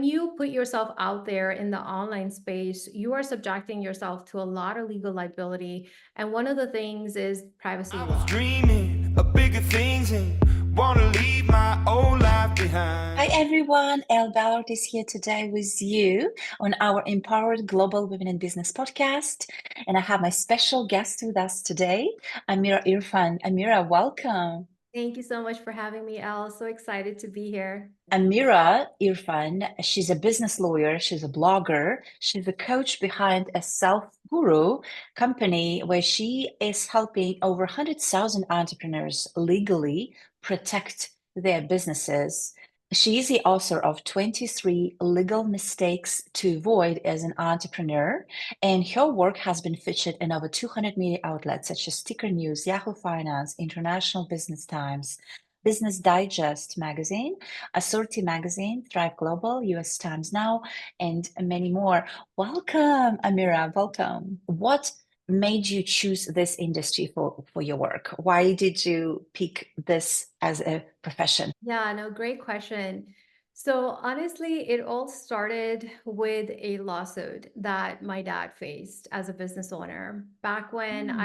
you put yourself out there in the online space, you are subjecting yourself to a lot of legal liability. And one of the things is privacy I was law. dreaming of bigger things and wanna leave my old life Hi behind. everyone, Elle Ballard is here today with you on our Empowered Global Women in Business podcast. And I have my special guest with us today, Amira Irfan. Amira, welcome. Thank you so much for having me, Elle. So excited to be here. Amira Irfan, she's a business lawyer, she's a blogger, she's the coach behind a self-guru company where she is helping over 100,000 entrepreneurs legally protect their businesses. She is the author of 23 Legal Mistakes to Avoid as an Entrepreneur, and her work has been featured in over 200 media outlets such as Ticker News, Yahoo Finance, International Business Times, Business Digest magazine, Assorti Magazine, Thrive Global, US Times Now, and many more. Welcome, Amira. Welcome. What made you choose this industry for your work? Why did you pick this as a profession? Yeah, no, great question. So honestly, it all started with a lawsuit that my dad faced as a business owner. Back when Hmm.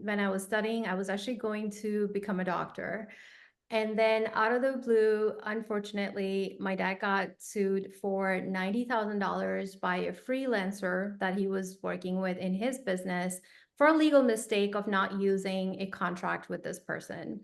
when I was studying, I was actually going to become a doctor. And then out of the blue, unfortunately, my dad got sued for $90,000 by a freelancer that he was working with in his business for a legal mistake of not using a contract with this person.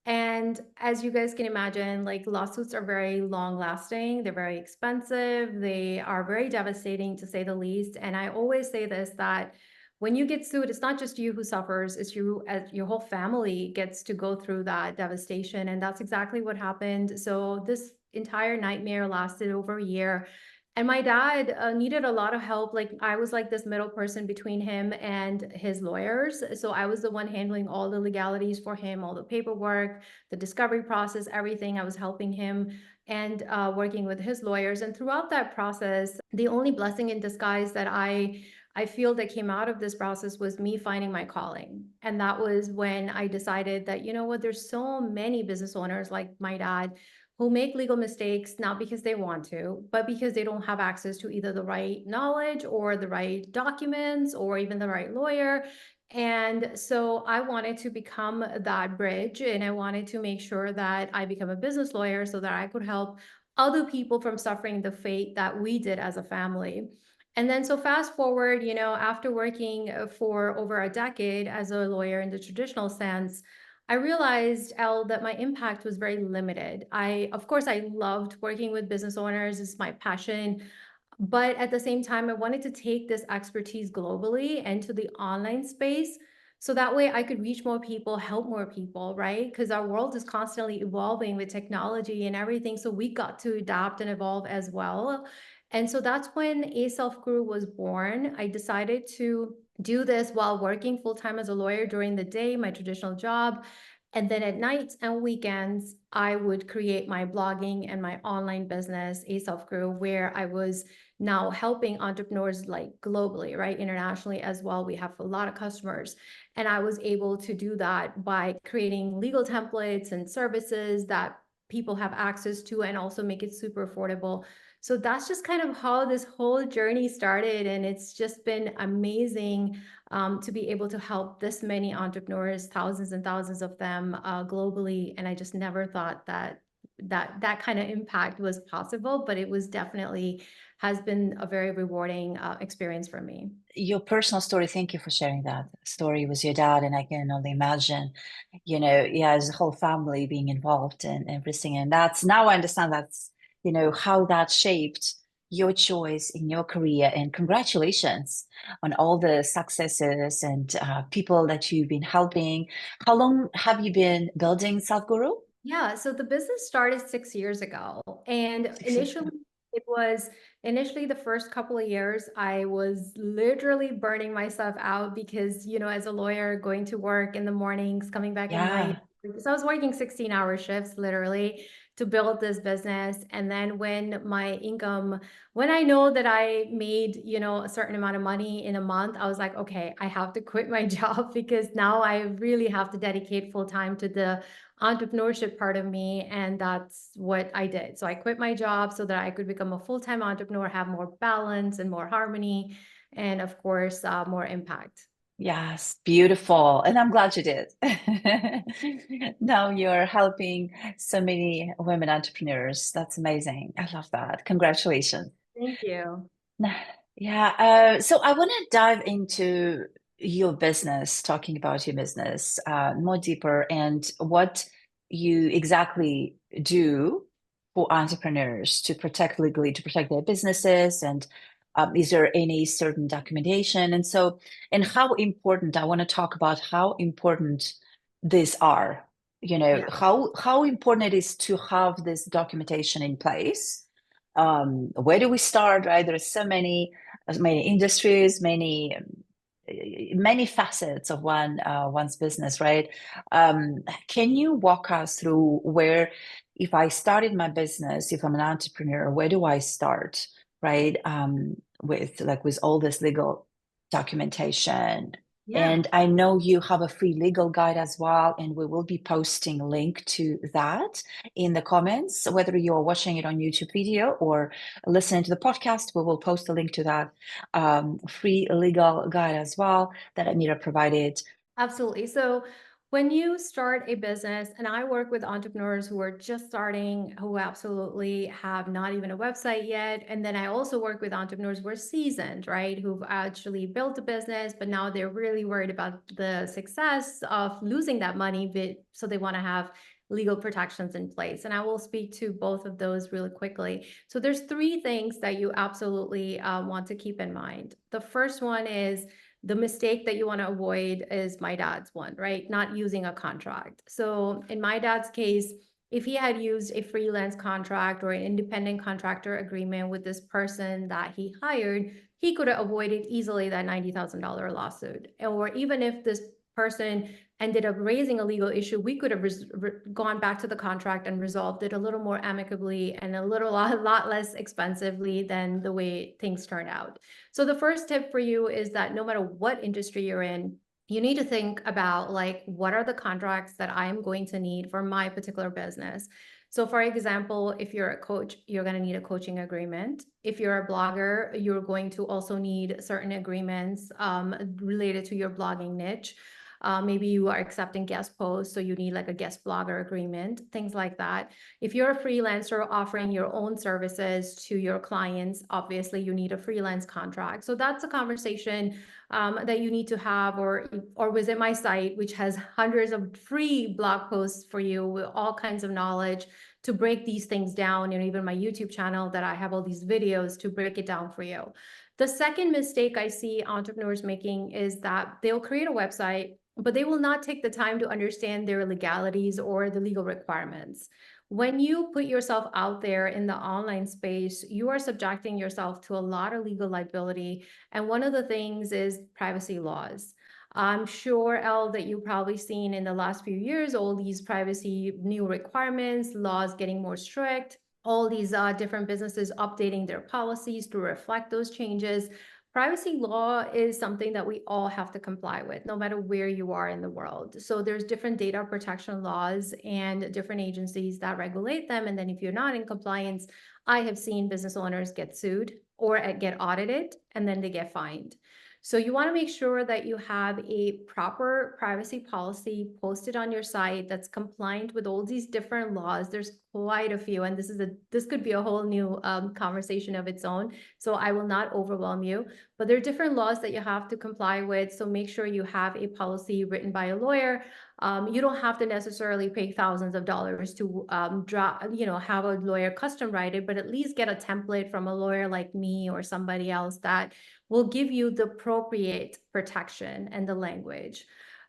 And as you guys can imagine, like lawsuits are very long lasting, they're very expensive, they are very devastating to say the least. And I always say this that when you get sued, it's not just you who suffers, it's you as your whole family gets to go through that devastation. And that's exactly what happened. So this entire nightmare lasted over a year. And my dad needed a lot of help. Like I was like this middle person between him and his lawyers. So I was the one handling all the legalities for him, all the paperwork, the discovery process, everything. I was helping him and working with his lawyers. And throughout that process, the only blessing in disguise that I feel that came out of this process was me finding my calling. And that was when I decided that, you know what, there's so many business owners like my dad who make legal mistakes, not because they want to, but because they don't have access to either the right knowledge or the right documents or even the right lawyer. And so I wanted to become that bridge and I wanted to make sure that I become a business lawyer so that I could help other people from suffering the fate that we did as a family. And then, so fast forward, after working for over a decade as a lawyer in the traditional sense, I realized, Elle, that my impact was very limited. Of course, I loved working with business owners, it's my passion. But at the same time, I wanted to take this expertise globally and to the online space. So that way I could reach more people, help more people, right? Because our world is constantly evolving with technology and everything. So we got to adapt and evolve as well. And so that's when A Self Guru was born. I decided to do this while working full time as a lawyer during the day, my traditional job. And then at nights and weekends, I would create my blogging and my online business, A Self Guru, where I was now helping entrepreneurs like globally, right? Internationally as well. We have a lot of customers. And I was able to do that by creating legal templates and services that people have access to and also make it super affordable. So that's just kind of how this whole journey started. And it's just been amazing to be able to help this many entrepreneurs, thousands and thousands of them globally. And I just never thought that kind of impact was possible, but it was definitely has been a very rewarding experience for me. Your personal story, thank you for sharing that story with your dad. And I can only imagine, yeah, as a whole family being involved in everything. And that's now I understand that's, how that shaped your choice in your career. And congratulations on all the successes and people that you've been helping. How long have you been building Self Guru? Yeah, so the business started 6 years ago. And 6 years initially, ago. it was initially the first couple of years, I was literally burning myself out because, as a lawyer, going to work in the mornings, coming back at night. Yeah. So I was working 16-hour shifts literally to build this business. And then when I know that I made, a certain amount of money in a month, I was like, okay, I have to quit my job because now I really have to dedicate full time to the entrepreneurship part of me, and that's what I did. So I quit my job so that I could become a full-time entrepreneur, have more balance and more harmony, and of course, more impact. Yes, beautiful. And I'm glad you did. Now you're helping so many women entrepreneurs. That's amazing. I love that. Congratulations. Thank you. Yeah, so I want to dive into your business, talking about your business more deeper and what you exactly do for entrepreneurs to protect legally, to protect their businesses, and is there any certain documentation? And so, and how important, I want to talk about how important these are, Yeah. how important it is to have this documentation in place. Where do we start, right? There's so many industries, many facets of one's business, right? Can you walk us through where, if I started my business, if I'm an entrepreneur, where do I start, right? With all this legal documentation. Yeah. And I know you have a free legal guide as well, and we will be posting a link to that in the comments, whether you are watching it on YouTube video or listening to the podcast. We will post a link to that free legal guide as well that Amira provided. Absolutely. So when you start a business, and I work with entrepreneurs who are just starting, who absolutely have not even a website yet. And then I also work with entrepreneurs who are seasoned, right? Who've actually built a business, but now they're really worried about the success of losing that money, so they want to have legal protections in place. And I will speak to both of those really quickly. So there's three things that you absolutely want to keep in mind. The first one is, the mistake that you want to avoid is my dad's one, right? Not using a contract. So in my dad's case, if he had used a freelance contract or an independent contractor agreement with this person that he hired, he could have avoided easily that $90,000 lawsuit. Or even if this person ended up raising a legal issue, we could have gone back to the contract and resolved it a little more amicably and a lot less expensively than the way things turned out. So the first tip for you is that no matter what industry you're in, you need to think about, like, what are the contracts that I'm going to need for my particular business? So for example, if you're a coach, you're going to need a coaching agreement. If you're a blogger, you're going to also need certain agreements related to your blogging niche. Maybe you are accepting guest posts, so you need like a guest blogger agreement, things like that. If you're a freelancer offering your own services to your clients, obviously you need a freelance contract. So that's a conversation that you need to have, or visit my site, which has hundreds of free blog posts for you with all kinds of knowledge to break these things down. Even my YouTube channel, that I have all these videos to break it down for you. The second mistake I see entrepreneurs making is that they'll create a website, but they will not take the time to understand their legalities or the legal requirements. When you put yourself out there in the online space, you are subjecting yourself to a lot of legal liability. And one of the things is privacy laws. I'm sure, Elle, that you've probably seen in the last few years, all these privacy new requirements, laws getting more strict, all these different businesses updating their policies to reflect those changes. Privacy law is something that we all have to comply with, no matter where you are in the world. So there's different data protection laws and different agencies that regulate them. And then if you're not in compliance, I have seen business owners get sued or get audited, and then they get fined. So you want to make sure that you have a proper privacy policy posted on your site that's compliant with all these different laws. There's quite a few, and this could be a whole new conversation of its own. So I will not overwhelm you, but there are different laws that you have to comply with. So make sure you have a policy written by a lawyer. You don't have to necessarily pay thousands of dollars to have a lawyer custom write it, but at least get a template from a lawyer like me or somebody else that will give you the appropriate protection and the language.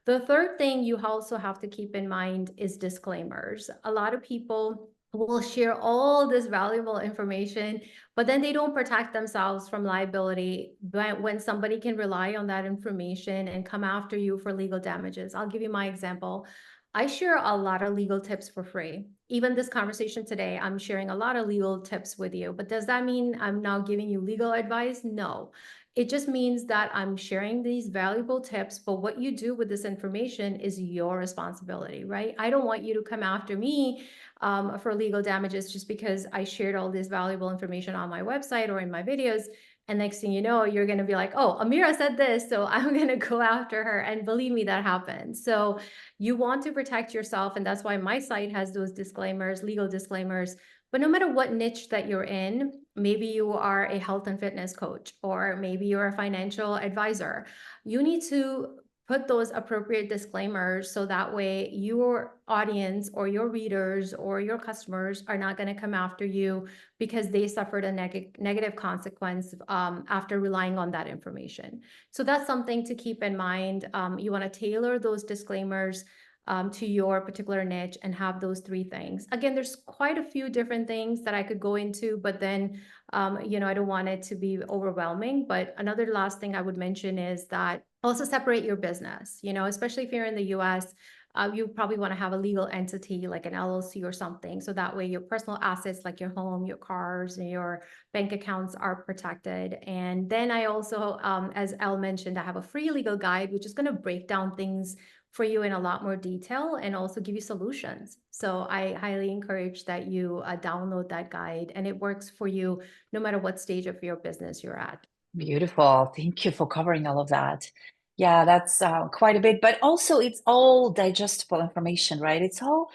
The third thing you also have to keep in mind is disclaimers. A lot of people will share all this valuable information, but then they don't protect themselves from liability when somebody can rely on that information and come after you for legal damages. I'll give you my example. I share a lot of legal tips for free. Even this conversation today, I'm sharing a lot of legal tips with you, but does that mean I'm now giving you legal advice? No. It just means that I'm sharing these valuable tips, but what you do with this information is your responsibility, right? I don't want you to come after me for legal damages just because I shared all this valuable information on my website or in my videos. And next thing you know, you're going to be like, oh, Amira said this, so I'm going to go after her. And believe me, that happens. So you want to protect yourself. And that's why my site has those disclaimers, legal disclaimers. But no matter what niche that you're in, maybe you are a health and fitness coach, or maybe you're a financial advisor, you need to put those appropriate disclaimers so that way your audience or your readers or your customers are not going to come after you because they suffered a negative consequence after relying on that information. So that's something to keep in mind. You want to tailor those disclaimers to your particular niche and have those three things. Again, there's quite a few different things that I could go into, but then, I don't want it to be overwhelming. But another last thing I would mention is that also separate your business, especially if you're in the US. You probably want to have a legal entity like an LLC or something. So that way your personal assets like your home, your cars, and your bank accounts are protected. And then I also, as Elle mentioned, I have a free legal guide, which is going to break down things for you in a lot more detail and also give you solutions. So I highly encourage that you download that guide, and it works for you no matter what stage of your business you're at. Beautiful. Thank you for covering all of that. Yeah, that's quite a bit, but also it's all digestible information, right? It's all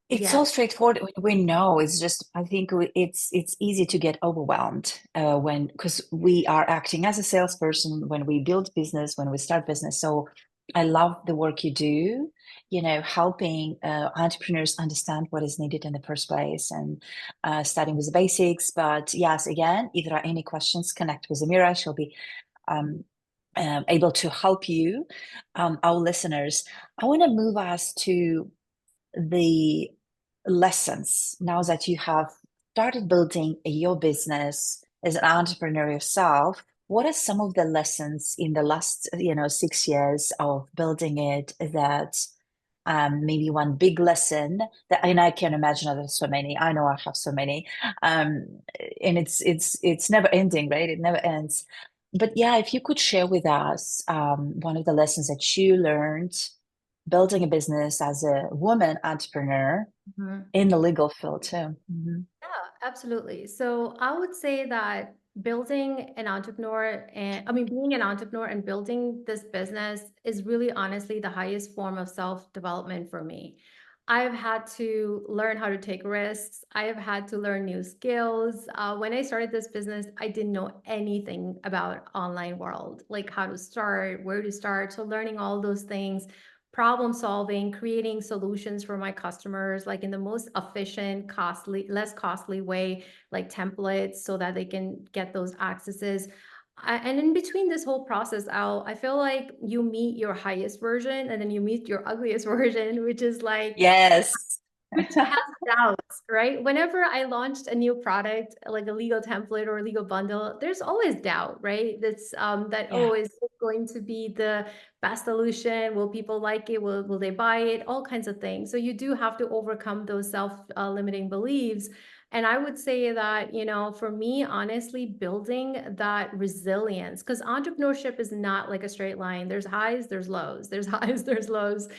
Yes. straightforward. We know it's just, I think it's easy to get overwhelmed because we are acting as a salesperson when we build business, when we start business. So I love the work you do, helping entrepreneurs understand what is needed in the first place and starting with the basics. But yes, again, if there are any questions, connect with Amira. She'll be um, able to help you, our listeners. I want to move us to the lessons now that you have started building your business as an entrepreneur yourself. What are some of the lessons in the last 6 years of building it that maybe one big lesson that, and I can imagine there's so many, I know I have so many, um, and it's never ending, right? It never ends. But yeah, if you could share with us one of the lessons that you learned building a business as a woman entrepreneur Mhm. in the legal field too. Mhm. Yeah, absolutely. So I would say that building an entrepreneur and I mean, being an entrepreneur and building this business is really honestly the highest form of self-development for me. I've had to learn how to take risks. I have had to learn new skills. When I started this business, I didn't know anything about online world, like how to start, where to start. So learning all those things, problem solving, creating solutions for my customers, like in the most efficient, less costly way, like templates so that they can get those accesses. And in between this whole process, I feel like you meet your highest version and then you meet your ugliest version, which is like, Yes. which has doubts, right? Whenever I launched a new product, like a legal template or a legal bundle, there's always doubt, right? That's that, Yeah. oh, is it going to be the best solution? Will people like it? Will they buy it? All kinds of things. So you do have to overcome those self-limiting beliefs. And I would say that, for me, honestly, building that resilience, because entrepreneurship is not like a straight line. There's highs, there's lows, there's highs, there's lows.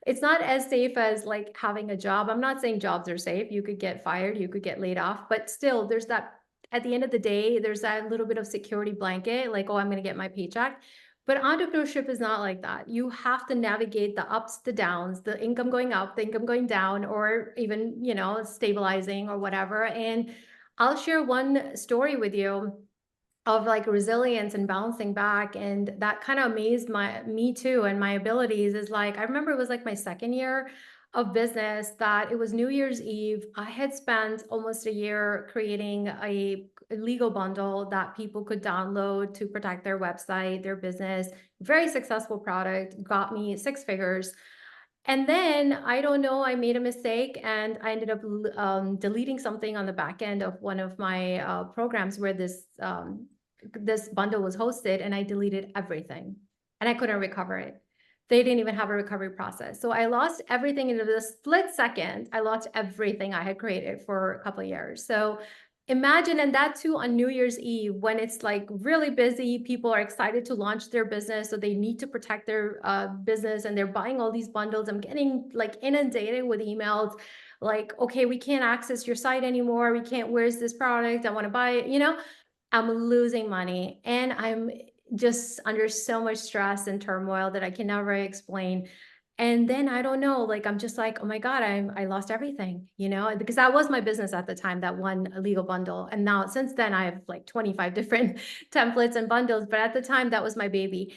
It's not as safe as like having a job. I'm not saying jobs are safe. You could get fired, you could get laid off, but still there's that at the end of the day, there's that little bit of security blanket, like, oh, I'm going to get my paycheck. But entrepreneurship is not like that. You have to navigate the ups, the downs, the income going up, the income going down, or even, stabilizing or whatever. And I'll share one story with you of like resilience and bouncing back, and that kind of amazed me too, and my abilities. Is like, I remember it was like my second year of business, that it was New Year's Eve. I had spent almost a year creating a legal bundle that people could download to protect their website, their business. Very successful product, got me six figures. And then I don't know, I made a mistake and I ended up deleting something on the back end of one of my programs where this bundle was hosted, and I deleted everything and I couldn't recover it. They didn't even have a recovery process. So I lost everything in a split second. I lost everything I had created for a couple of years. So Imagine, and that too on New Year's Eve when it's like really busy, people are excited to launch their business, so they need to protect their business and they're buying all these bundles. I'm getting like inundated with emails like, okay, we can't access your site anymore. We can't, where's this product? I want to buy it, you know? I'm losing money and I'm just under so much stress and turmoil that I can never explain. And then I don't know, like I'm just like, oh my God, I lost everything, you know, because that was my business at the time, that one legal bundle. And now since then I have like 25 different templates and bundles, but at the time that was my baby.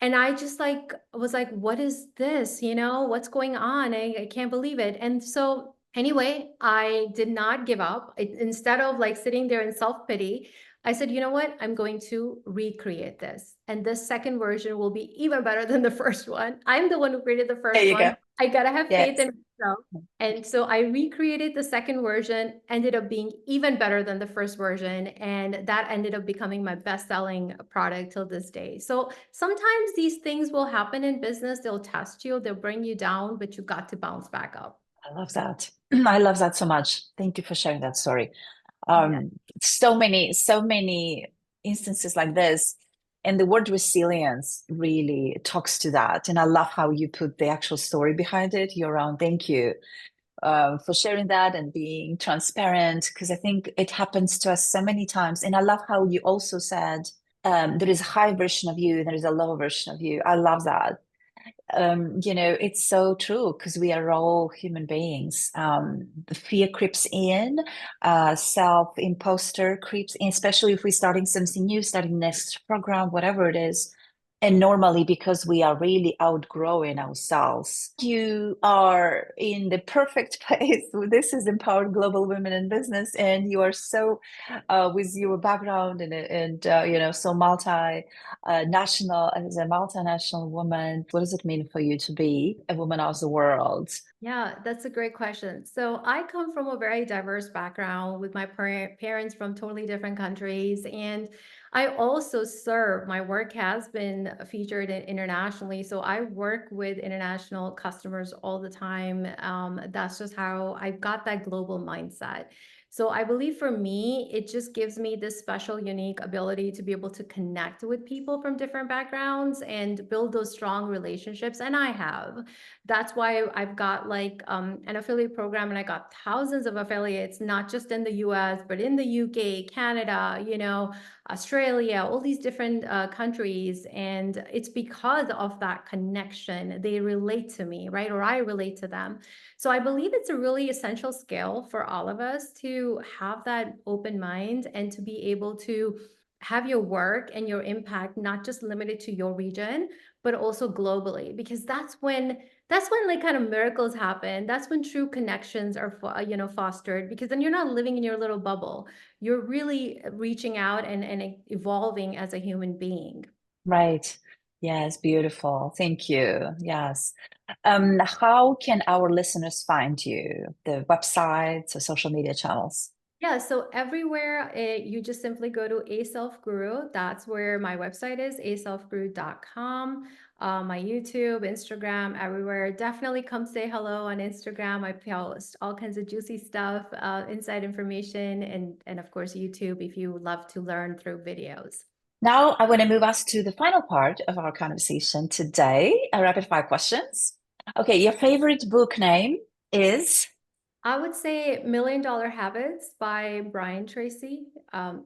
And I just like was like, what is this? You know, what's going on? I can't believe it. And so anyway, I did not give up. Instead of like sitting there in self-pity, I said, you know what? I'm going to recreate this. And this second version will be even better than the first one. I'm the one who created the There first you one. go. I gotta have faith Yes. in myself. And so I recreated the second version, ended up being even better than the first version. And that ended up becoming my best-selling product till this day. So sometimes these things will happen in business. They'll test you, they'll bring you down, but you got to bounce back up. I love that. I love that so much. Thank you for sharing that story. Yeah. So many instances like this. And the word resilience really talks to that. And I love how you put the actual story behind it. Yoram, thank you for sharing that and being transparent, because I think it happens to us so many times. And I love how you also said there is a high version of you, there is a low version of you. I love that. It's so true because we are all human beings. The fear creeps in, self-imposter creeps in, especially if we're starting something new, starting next program, whatever it is. And normally, because we are really outgrowing ourselves, you are in the perfect place. This is Empowered Global Women in Business, and you are so, with your background and so national, as a multinational woman. What does it mean for you to be a woman of the world? Yeah, that's a great question. So I come from a very diverse background with my parents from totally different countries. And I also serve, my work has been featured internationally. So I work with international customers all the time. That's just how I've got that global mindset. So I believe for me, it just gives me this special, unique ability to be able to connect with people from different backgrounds and build those strong relationships. And I have. That's why I've got like an affiliate program and I got thousands of affiliates, not just in the US, but in the UK, Canada, you know, Australia, all these different countries. And it's because of that connection. They relate to me, right? Or I relate to them. So I believe it's a really essential skill for all of us to have that open mind and to be able to have your work and your impact not just limited to your region, but also globally, because that's when like kind of miracles happen. That's when true connections are fostered, because then you're not living in your little bubble. You're really reaching out and evolving as a human being. Right. Yes, beautiful. Thank you. Yes. How can our listeners find you? The websites or social media channels? Yeah, so everywhere you just simply go to aselfguru. That's where my website is, aselfguru.com. My YouTube, Instagram, everywhere. Definitely come say hello on Instagram. I post all kinds of juicy stuff, inside information, and of course YouTube if you love to learn through videos. Now, I want to move us to the final part of our conversation today, rapid fire questions. Okay, your favorite book name is? I would say Million Dollar Habits by Brian Tracy.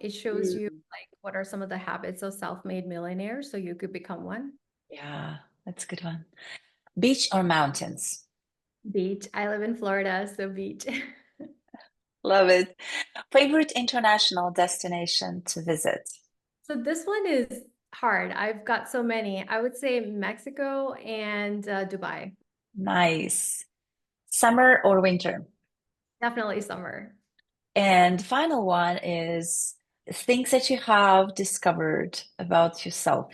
It shows you Mm. like what are some of the habits of self-made millionaires, so you could become one. Yeah, that's a good one. Beach or mountains? Beach. I live in Florida, so beach. Love it. Favorite international destination to visit? So this one is hard. I've got so many. I would say Mexico and Dubai. Nice. Summer or winter? Definitely summer. And the final one is things that you have discovered about yourself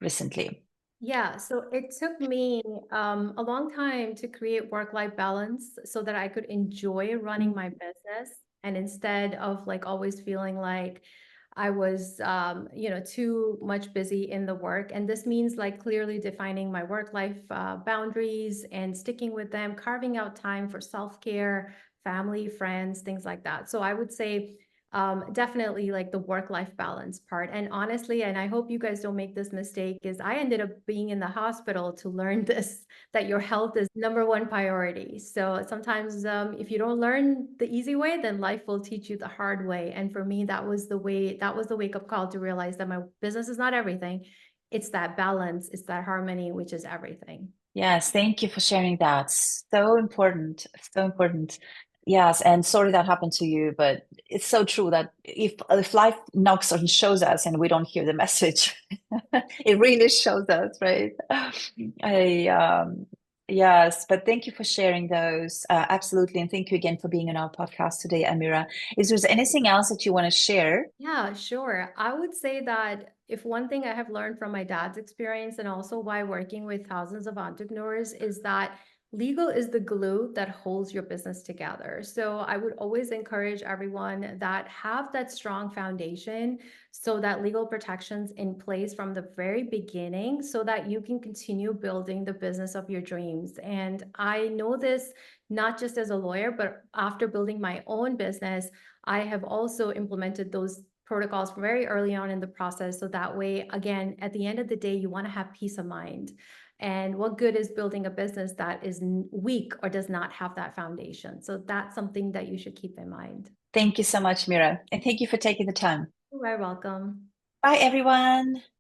recently. Yeah, so it took me a long time to create work-life balance so that I could enjoy running my business. And instead of like always feeling like I was, too much busy in the work. And this means like clearly defining my work-life boundaries and sticking with them, carving out time for self-care, family, friends, things like that. So I would say definitely like the work-life balance part. And honestly, and I hope you guys don't make this mistake, is I ended up being in the hospital to learn this, that your health is #1 priority. So sometimes if you don't learn the easy way, then life will teach you the hard way. And for me, that was the wake-up call to realize that my business is not everything. It's that balance, it's that harmony, which is everything. Yes, thank you for sharing that. So important, so important. Yes, and sorry that happened to you, but it's so true that if life knocks and shows us and we don't hear the message, it really shows us, right? I yes, but thank you for sharing those. Absolutely, and thank you again for being on our podcast today, Amira. Is there anything else that you want to share? Yeah, sure. I would say that if one thing I have learned from my dad's experience and also by working with thousands of entrepreneurs is that legal is the glue that holds your business together. So I would always encourage everyone that have that strong foundation so that legal protections in place from the very beginning so that you can continue building the business of your dreams. And I know this not just as a lawyer, but after building my own business, I have also implemented those protocols very early on in the process. So that way, again, at the end of the day, you want to have peace of mind. And what good is building a business that is weak or does not have that foundation? So that's something that you should keep in mind. Thank you so much, Mira, and thank you for taking the time. You're very welcome. Bye, everyone.